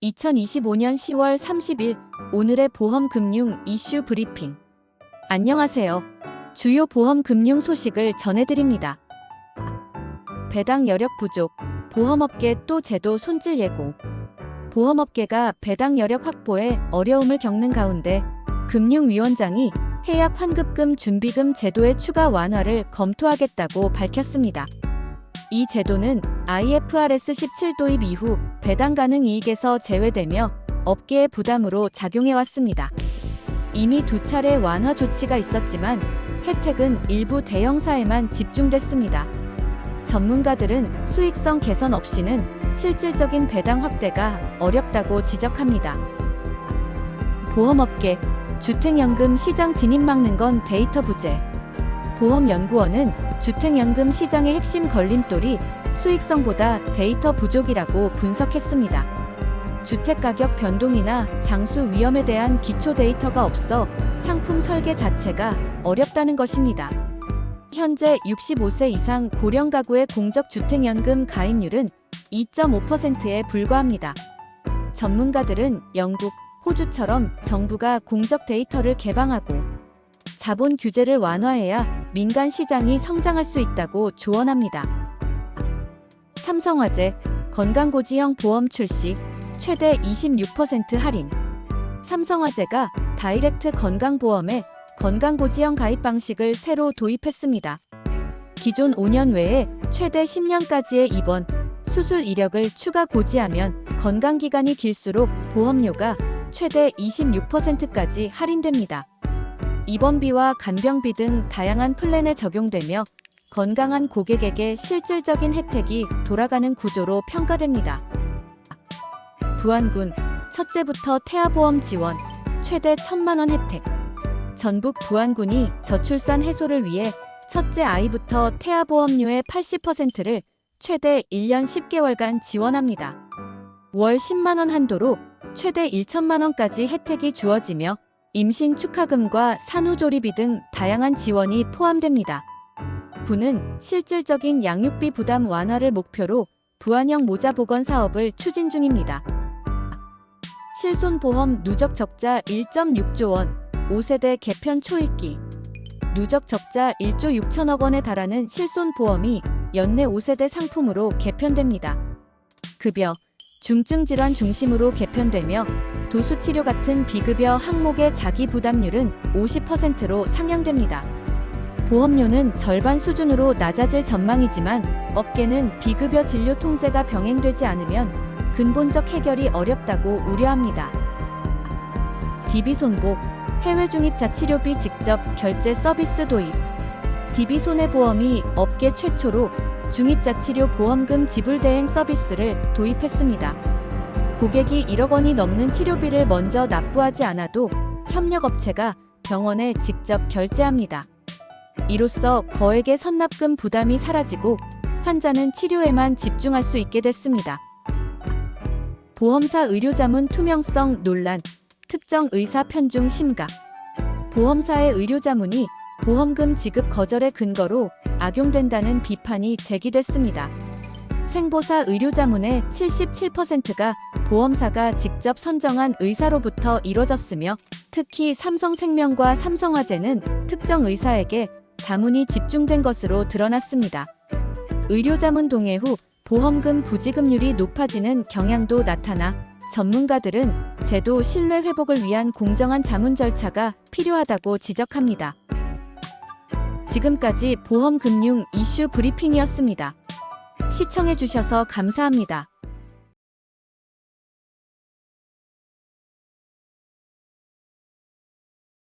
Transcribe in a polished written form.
2025년 10월 30일 오늘의 보험금융 이슈 브리핑. 안녕하세요. 주요 보험금융 소식을 전해드립니다. 배당 여력 부족, 보험업계 또 제도 손질 예고. 보험업계가 배당 여력 확보에 어려움을 겪는 가운데 금융위원장이 해약 환급금 준비금 제도의 추가 완화를 검토하겠다고 밝혔습니다. 이 제도는 IFRS 17 도입 이후 배당 가능 이익에서 제외되며 업계의 부담으로 작용해왔습니다. 이미 2차례 완화 조치가 있었지만 혜택은 일부 대형사에만 집중됐습니다. 전문가들은 수익성 개선 없이는 실질적인 배당 확대가 어렵다고 지적합니다. 보험업계, 주택연금 시장 진입 막는 건 데이터 부재. 보험연구원은 주택연금 시장의 핵심 걸림돌이 수익성보다 데이터 부족이라고 분석했습니다. 주택가격 변동이나 장수 위험에 대한 기초 데이터가 없어 상품 설계 자체가 어렵다는 것입니다. 현재 65세 이상 고령 가구의 공적 주택연금 가입률은 2.5%에 불과합니다. 전문가들은 영국, 호주처럼 정부가 공적 데이터를 개방하고 자본 규제를 완화해야 민간 시장이 성장할 수 있다고 조언합니다. 삼성화재, 건강고지형 보험 출시, 최대 26% 할인. 삼성화재가 다이렉트 건강보험에 건강고지형 가입 방식을 새로 도입했습니다. 기존 5년 외에 최대 10년까지의 입원, 수술 이력을 추가 고지하면 건강기간이 길수록 보험료가 최대 26%까지 할인됩니다. 입원비와 간병비 등 다양한 플랜에 적용되며 건강한 고객에게 실질적인 혜택이 돌아가는 구조로 평가됩니다. 부안군, 첫째부터 태아보험 지원, 최대 1,000만 원 혜택. 전북 부안군이 저출산 해소를 위해 첫째 아이부터 태아보험료의 80%를 최대 1년 10개월간 지원합니다. 월 10만 원 한도로 최대 1천만 원까지 혜택이 주어지며 임신 축하금과 산후조리비 등 다양한 지원이 포함됩니다. 군은 실질적인 양육비 부담 완화를 목표로 부안형 모자 복원 사업을 추진 중입니다. 실손보험 누적 적자 1.6조 원, 5세대 개편 초읽기. 누적 적자 1조 6천억 원에 달하는 실손보험이 연내 5세대 상품으로 개편됩니다. 급여, 중증질환 중심으로 개편되며 도수치료 같은 비급여 항목의 자기 부담률은 50%로 상향됩니다. 보험료는 절반 수준으로 낮아질 전망이지만 업계는 비급여 진료 통제가 병행되지 않으면 근본적 해결이 어렵다고 우려합니다. DB손보, 해외 중입자 치료비 직접 결제 서비스 도입. DB손해보험이 업계 최초로 중입자치료 보험금 지불 대행 서비스를 도입했습니다. 고객이 1억 원이 넘는 치료비를 먼저 납부하지 않아도 협력업체가 병원에 직접 결제합니다. 이로써 거액의 선납금 부담이 사라지고 환자는 치료에만 집중할 수 있게 됐습니다. 보험사 의료자문 투명성 논란, 특정 의사 편중 심각. 보험사의 의료자문이 보험금 지급 거절의 근거로 악용된다는 비판이 제기됐습니다. 생보사 의료자문의 77%가 보험사가 직접 선정한 의사로부터 이뤄졌으며 특히 삼성생명과 삼성화재는 특정 의사에게 자문이 집중된 것으로 드러났습니다. 의료자문 동의 후 보험금 부지급률이 높아지는 경향도 나타나 전문가들은 제도 신뢰 회복을 위한 공정한 자문 절차가 필요하다고 지적합니다. 지금까지 보험금융 이슈 브리핑이었습니다. 시청해주셔서 감사합니다.